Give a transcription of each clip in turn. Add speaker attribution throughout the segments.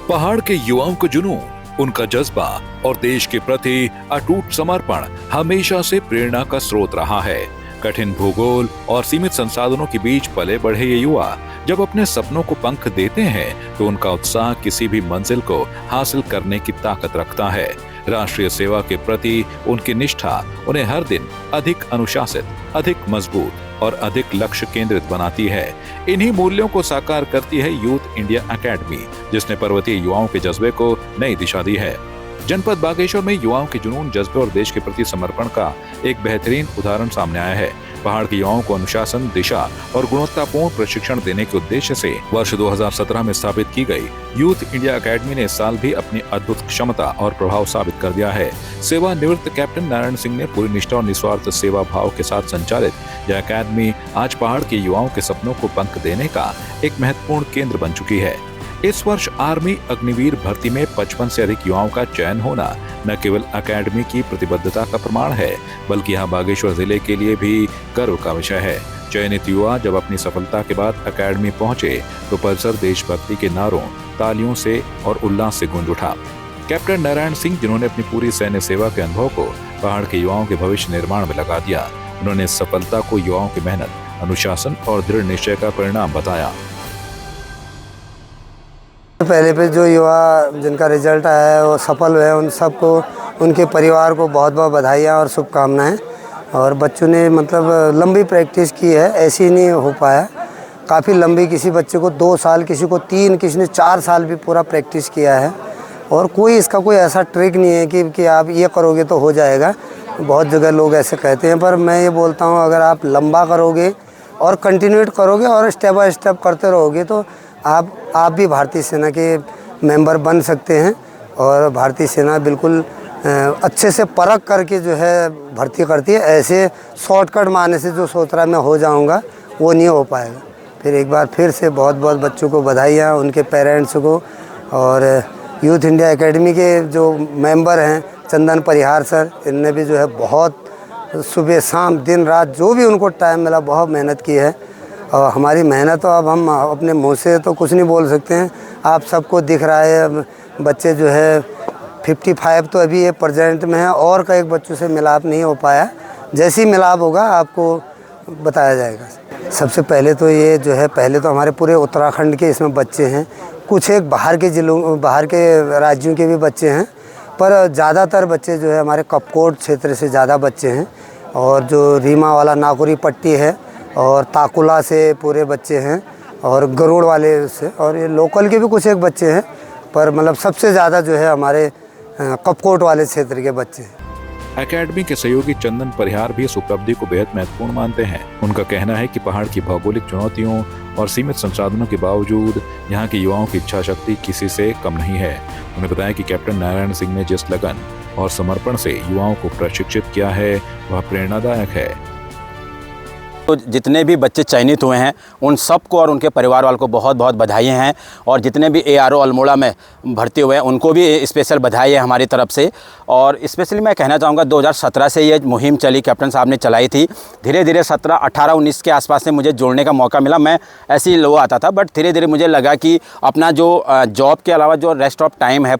Speaker 1: पहाड़ के युवाओं का जुनून, उनका जज्बा और देश के प्रति अटूट समर्पण हमेशा से प्रेरणा का स्रोत रहा है। कठिन भूगोल और सीमित संसाधनों के बीच पले बढ़े ये युवा जब अपने सपनों को पंख देते हैं तो उनका उत्साह किसी भी मंजिल को हासिल करने की ताकत रखता है। राष्ट्रीय सेवा के प्रति उनकी निष्ठा उन्हें हर दिन अधिक अनुशासित, अधिक मजबूत और अधिक लक्ष्य केंद्रित बनाती है। इन्हीं मूल्यों को साकार करती है यूथ इंडिया एकेडमी, जिसने पर्वतीय युवाओं के जज्बे को नई दिशा दी है। जनपद बागेश्वर में युवाओं के जुनून, जज्बे और देश के प्रति समर्पण का एक बेहतरीन उदाहरण सामने आया है। पहाड़ के युवाओं को अनुशासन, दिशा और गुणवत्तापूर्ण प्रशिक्षण देने के उद्देश्य से वर्ष 2017 में स्थापित की गई यूथ इंडिया एकेडमी ने इस साल भी अपनी अद्भुत क्षमता और प्रभाव साबित कर दिया है। सेवानिवृत्त कैप्टन नारायण सिंह ने पूरी निष्ठा और निस्वार्थ सेवा भाव के साथ संचालित यह एकेडमी आज पहाड़ के युवाओं के सपनों को पंख देने का एक महत्वपूर्ण केंद्र बन चुकी है। इस वर्ष आर्मी अग्निवीर भर्ती में 55 से अधिक युवाओं का चयन होना न केवल एकेडमी की प्रतिबद्धता का प्रमाण है, बल्कि यहाँ बागेश्वर जिले के लिए भी गर्व का विषय है। चयनित युवा जब अपनी सफलता के बाद एकेडमी पहुंचे तो परिसर देशभक्ति के नारों, तालियों से और उल्लास से गूंज उठा। कैप्टन नारायण सिंह, जिन्होंने अपनी पूरी सैन्य सेवा के अनुभव को पहाड़ के युवाओं के भविष्य निर्माण में लगा दिया, उन्होंने इस सफलता को युवाओं की मेहनत, अनुशासन और दृढ़ निश्चय का परिणाम बताया।
Speaker 2: पहले पे जो युवा जिनका रिजल्ट आया है वो सफल हुए, उन सबको, उनके परिवार को बहुत बहुत बधाइयाँ और शुभकामनाएं। और बच्चों ने मतलब लंबी प्रैक्टिस की है, ऐसे ही नहीं हो पाया, काफ़ी लंबी। किसी बच्चे को 2 साल, किसी को 3, किसी ने 4 साल भी पूरा प्रैक्टिस किया है। और कोई इसका कोई ऐसा ट्रिक नहीं है कि आप ये करोगे तो हो जाएगा। बहुत जगह लोग ऐसे कहते हैं, पर मैं ये बोलता हूँ अगर आप लंबा करोगे और कंटिन्यूट करोगे और स्टेप बाय स्टेप करते रहोगे तो आप भी भारतीय सेना के मेंबर बन सकते हैं। और भारतीय सेना बिल्कुल अच्छे से परख करके जो है भर्ती करती है। ऐसे शॉर्टकट मारने से जो सोच रहा मैं हो जाऊंगा वो नहीं हो पाएगा। फिर एक बार फिर से बहुत बहुत बच्चों को बधाइयाँ, उनके पेरेंट्स को। और यूथ इंडिया एकेडमी के जो मेंबर हैं चंदन परिहार सर, इनने भी जो है बहुत सुबह शाम दिन रात जो भी उनको टाइम मिला बहुत मेहनत की है। और हमारी मेहनत तो अब हम अपने मुंह से तो कुछ नहीं बोल सकते हैं, आप सबको दिख रहा है। बच्चे जो है 55 तो अभी ये प्रेजेंट में है, और कई बच्चों से मिलाप नहीं हो पाया। जैसी मिलाप होगा आपको बताया जाएगा। सबसे पहले तो ये जो है, पहले तो हमारे पूरे उत्तराखंड के इसमें बच्चे हैं, कुछ एक बाहर के जिलों, बाहर के राज्यों के भी बच्चे हैं, पर ज़्यादातर बच्चे जो है हमारे कपकोट क्षेत्र से ज़्यादा बच्चे हैं। और जो रीमा वाला नागौरी पट्टी है और ताकुला से पूरे बच्चे हैं, और गरुड़ वाले से, और ये लोकल के भी कुछ एक बच्चे हैं, पर मतलब सबसे ज़्यादा जो है हमारे कपकोट वाले क्षेत्र के बच्चे हैं।
Speaker 1: एकेडमी के सहयोगी चंदन परिहार भी इस उपलब्धि को बेहद महत्वपूर्ण मानते हैं। उनका कहना है कि पहाड़ की भौगोलिक चुनौतियों और सीमित संसाधनों के बावजूद यहाँ के युवाओं की इच्छा शक्ति किसी से कम नहीं है। उन्हें बताया कि कैप्टन नारायण सिंह ने जिस लगन और समर्पण से युवाओं को प्रशिक्षित किया है वह प्रेरणादायक है।
Speaker 3: तो जितने भी बच्चे चयनित हुए हैं उन सबको और उनके परिवार वालों को बहुत बहुत बधाइयाँ हैं। और जितने भी ARO अल्मोड़ा में भर्ती हुए हैं उनको भी स्पेशल बधाई है हमारी तरफ से। और स्पेशली मैं कहना चाहूँगा 2017 से ये मुहिम चली, कैप्टन साहब ने चलाई थी। धीरे धीरे 17, 18, 19 के आसपास से मुझे जोड़ने का मौका मिला। मैं ऐसे ही लो आता था, बट धीरे धीरे मुझे लगा कि अपना जो जॉब के अलावा जो रेस्ट ऑफ टाइम है,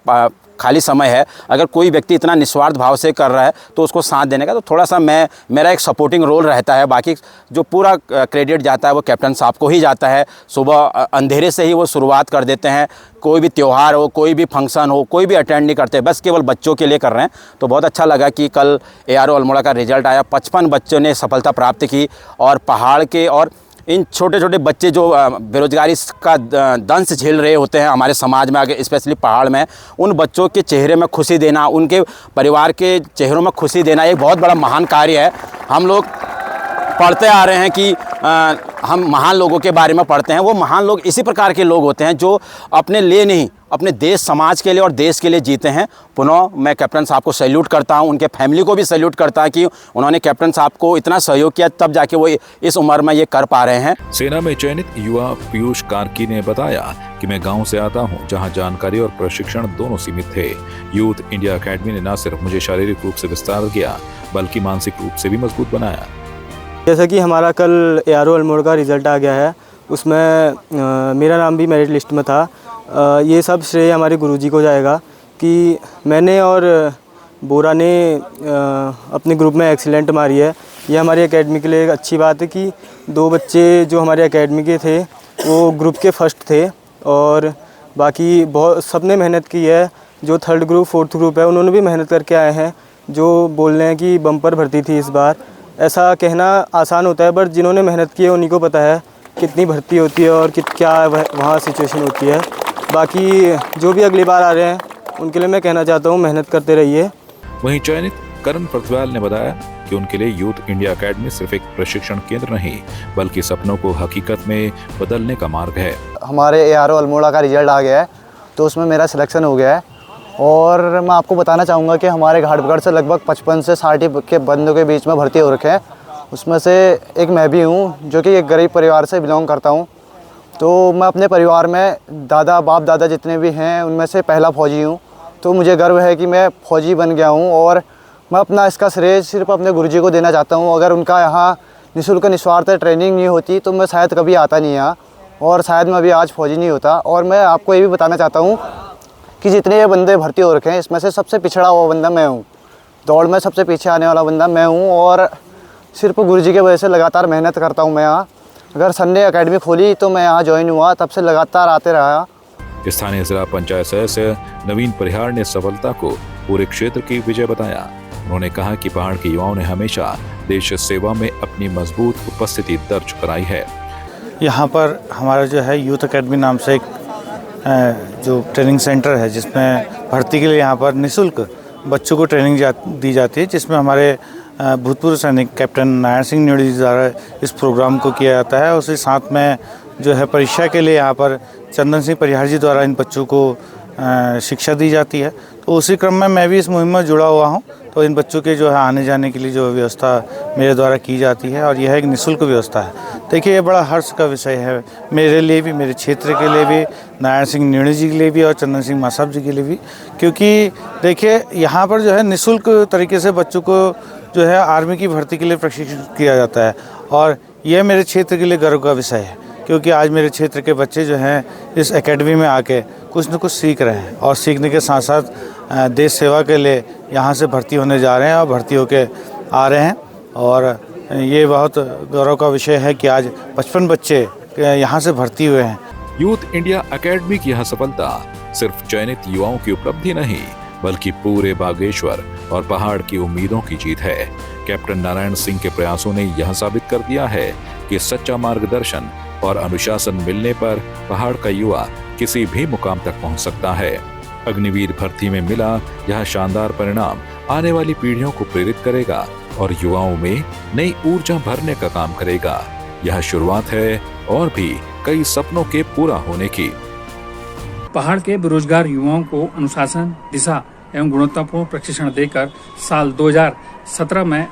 Speaker 3: खाली समय है, अगर कोई व्यक्ति इतना निस्वार्थ भाव से कर रहा है तो उसको साथ देने का तो थोड़ा सा मेरा एक सपोर्टिंग रोल रहता है। बाकी जो पूरा क्रेडिट जाता है वो कैप्टन साहब को ही जाता है। सुबह अंधेरे से ही वो शुरुआत कर देते हैं। कोई भी त्यौहार हो, कोई भी फंक्शन हो, कोई भी अटेंड नहीं करते, बस केवल बच्चों के लिए कर रहे हैं। तो बहुत अच्छा लगा कि कल ARO अल्मोड़ा का रिजल्ट आया, 55 बच्चों ने सफलता प्राप्त की। और पहाड़ के और इन छोटे छोटे बच्चे जो बेरोजगारी का दंश झेल रहे होते हैं हमारे समाज में, आगे स्पेशली पहाड़ में, उन बच्चों के चेहरे में खुशी देना, उनके परिवार के चेहरों में खुशी देना एक बहुत बड़ा महान कार्य है। हम लोग पढ़ते आ रहे हैं कि हम महान लोगों के बारे में पढ़ते हैं। वो महान लोग इसी प्रकार के लोग होते हैं जो अपने लिए नहीं, अपने देश समाज के लिए और देश के लिए जीते हैं। पुनः मैं कैप्टन साहब को सैल्यूट करता हूं, उनके फैमिली को भी सैल्यूट करता हूं कि उन्होंने कैप्टन साहब को इतना सहयोग किया, तब जाके वो इस उम्र में ये कर पा रहे हैं।
Speaker 1: सेना में चयनित युवा पीयूष कार्की ने बताया कि मैं गांव से आता हूं, जहां जानकारी और प्रशिक्षण दोनों सीमित थे। यूथ इंडिया एकेडमी ने न सिर्फ मुझे शारीरिक रूप से विस्तार किया, बल्कि मानसिक रूप से भी मजबूत बनाया।
Speaker 4: जैसा कि हमारा कल ARO अल्मोड़ा का रिज़ल्ट आ गया है, उसमें मेरा नाम भी मेरिट लिस्ट में था। ये सब श्रेय हमारे गुरुजी को जाएगा कि मैंने और बोरा ने अपने ग्रुप में एक्सीलेंट मारी है। ये हमारी एकेडमी के लिए एक अच्छी बात है कि 2 बच्चे जो हमारे एकेडमी के थे वो ग्रुप के फर्स्ट थे, और बाकी बहुत सबने मेहनत की है। जो 3rd ग्रुप 4th ग्रुप है उन्होंने भी मेहनत करके आए हैं, जो बोल रहे हैं कि बम्पर भर्ती थी इस बार। ऐसा कहना आसान होता है, बट जिन्होंने मेहनत की है उन्हीं को पता है कितनी भर्ती होती है और क्या वहाँ सिचुएशन होती है। बाकी जो भी अगली बार आ रहे हैं उनके लिए मैं कहना चाहता हूँ, मेहनत करते रहिए।
Speaker 1: वहीं चयनित करण प्रतिवाल ने बताया कि उनके लिए यूथ इंडिया एकेडमी सिर्फ एक प्रशिक्षण केंद्र नहीं, बल्कि सपनों को हकीकत में बदलने का मार्ग है।
Speaker 5: हमारे ARO अल्मोड़ा का रिजल्ट आ गया है, तो उसमें मेरा सिलेक्शन हो गया है। और मैं आपको बताना चाहूँगा कि हमारे घाटगढ़ से लगभग 55 से 60 के बंदों के बीच में भर्ती हो रखे हैं। उसमें से एक मैं भी हूँ, जो कि एक गरीब परिवार से बिलोंग करता हूँ। तो मैं अपने परिवार में बाप दादा जितने भी हैं उनमें से पहला फौजी हूँ। तो मुझे गर्व है कि मैं फौजी बन गया हूँ, और मैं अपना इसका श्रेय सिर्फ अपने गुरुजी को देना चाहता हूँ। अगर उनका यहाँ निःशुल्क निस्वार्थ ट्रेनिंग नहीं होती तो मैं शायद कभी आता नहीं यहाँ, और शायद मैं अभी आज फौजी नहीं होता। और मैं आपको ये भी बताना चाहता हूँ कि जितने ये बंदे भर्ती हो रखे हैं, इसमें से सबसे पिछड़ा हुआ बंदा मैं हूँ। दौड़ में सबसे पीछे आने वाला बंदा मैं हूँ, और सिर्फ गुरुजी की वजह से लगातार मेहनत करता हूँ मैं यहाँ। अगर सर ने एकेडमी खोली तो मैं यहाँ ज्वाइन हुआ, तब से लगातार आते रहा।
Speaker 1: स्थानीय जिला पंचायत सदस्य नवीन परिहार ने सफलता को पूरे क्षेत्र की विजय बताया। उन्होंने कहा कि पहाड़ के युवाओं ने हमेशा देश सेवा में अपनी मजबूत उपस्थिति दर्ज कराई है।
Speaker 6: यहाँ पर हमारा जो है यूथ एकेडमी नाम से एक जो ट्रेनिंग सेंटर है, जिसमें भर्ती के लिए यहाँ पर निःशुल्क बच्चों को ट्रेनिंग दी जाती है, जिसमें हमारे भूतपूर्व सैनिक कैप्टन नारायण सिंह न्योड़ी जी द्वारा इस प्रोग्राम को किया जाता है। उसी साथ में जो है परीक्षा के लिए यहाँ पर चंदन सिंह परिहार जी द्वारा इन बच्चों को शिक्षा दी जाती है। तो उसी क्रम में मैं भी इस मुहिम में जुड़ा हुआ हूँ। तो इन बच्चों के जो है आने जाने के लिए जो व्यवस्था मेरे द्वारा की जाती है, और यह एक निःशुल्क व्यवस्था है। देखिए, ये बड़ा हर्ष का विषय है मेरे लिए भी, मेरे क्षेत्र के लिए भी, नारायण सिंह न्योड़ी जी के लिए भी और चंदन सिंह मासाब जी के लिए भी। क्योंकि देखिए, यहाँ पर जो है निःशुल्क तरीके से बच्चों को जो है आर्मी की भर्ती के लिए प्रशिक्षित किया जाता है, और यह मेरे क्षेत्र के लिए गर्व का विषय है। क्योंकि आज मेरे क्षेत्र के बच्चे जो हैं इस एकेडमी में आके कुछ न कुछ सीख रहे हैं, और सीखने के साथ साथ देश सेवा के लिए यहाँ से भर्ती होने जा रहे हैं और भर्ती होके आ रहे हैं। और ये बहुत गौरव का विषय है कि आज 55 बच्चे यहाँ से भर्ती हुए हैं।
Speaker 1: यूथ इंडिया एकेडमी की यह सफलता सिर्फ चयनित युवाओं की उपलब्धि नहीं, बल्कि पूरे बागेश्वर और पहाड़ की उम्मीदों की जीत है। कैप्टन नारायण सिंह के प्रयासों ने यह साबित कर दिया है कि सच्चा मार्गदर्शन और अनुशासन मिलने पर पहाड़ का युवा किसी भी मुकाम तक पहुंच सकता है। अग्निवीर भर्ती में मिला यह शानदार परिणाम आने वाली पीढ़ियों को प्रेरित करेगा और युवाओं में नई ऊर्जा भरने का काम करेगा। यह शुरुआत है और भी कई सपनों के पूरा होने की।
Speaker 7: पहाड़ के बेरोजगार युवाओं को अनुशासन, दिशा एवं गुणवत्तापूर्ण प्रशिक्षण देकर साल 2017 में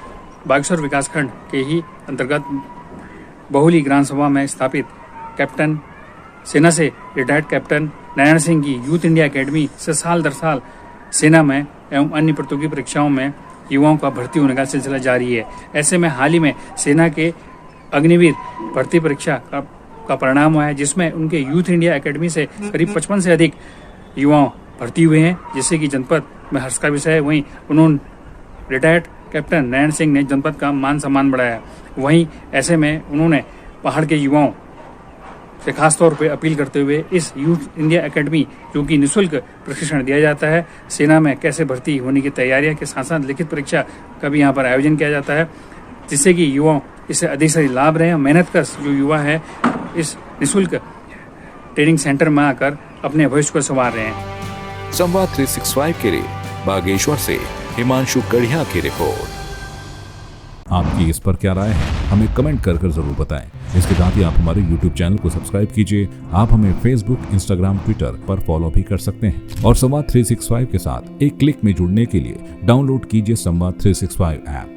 Speaker 7: बागेश्वर विकासखंड के ही अंतर्गत बहुली ग्राम सभा में स्थापित कैप्टन सेना से रिटायर्ड कैप्टन नारायण सिंह की यूथ इंडिया एकेडमी से साल दर साल सेना में एवं अन्य प्रतियोगी परीक्षाओं में युवाओं का भर्ती होने का सिलसिला जारी है। ऐसे में हाल ही में सेना के अग्निवीर भर्ती परीक्षा का परिणाम हुआ है, जिसमें उनके यूथ इंडिया एकेडमी से करीब 55 से अधिक युवा भर्ती हुए हैं, जिससे कि जनपद में हर्ष का विषय है। वहीं उन्होंने रिटायर्ड कैप्टन नारायण सिंह ने जनपद का मान सम्मान बढ़ाया। वहीं ऐसे में उन्होंने पहाड़ के युवाओं से खास तौर पे अपील करते हुए इस यूथ इंडिया एकेडमी, जो कि निःशुल्क प्रशिक्षण दिया जाता है, सेना में कैसे भर्ती होने की तैयारियां के साथ साथ लिखित परीक्षा का भी यहाँ पर आयोजन किया जाता है, जिससे कि युवाओं इससे अधिक से लाभ रहे। मेहनत कर जो युवा है इस निःशुल्क ट्रेनिंग सेंटर में आकर अपने भविष्य को संवार रहे हैं।
Speaker 1: संवाद 365 के लिए बागेश्वर से हिमांशु गढ़िया की रिपोर्ट। आपकी इस पर क्या राय है, हमें कमेंट कर जरूर बताएं। इसके साथ ही आप हमारे YouTube चैनल को सब्सक्राइब कीजिए। आप हमें Facebook, Instagram, Twitter पर फॉलो भी कर सकते हैं और संवाद 365 के साथ एक क्लिक में जुड़ने के लिए डाउनलोड कीजिए संवाद 365 ऐप।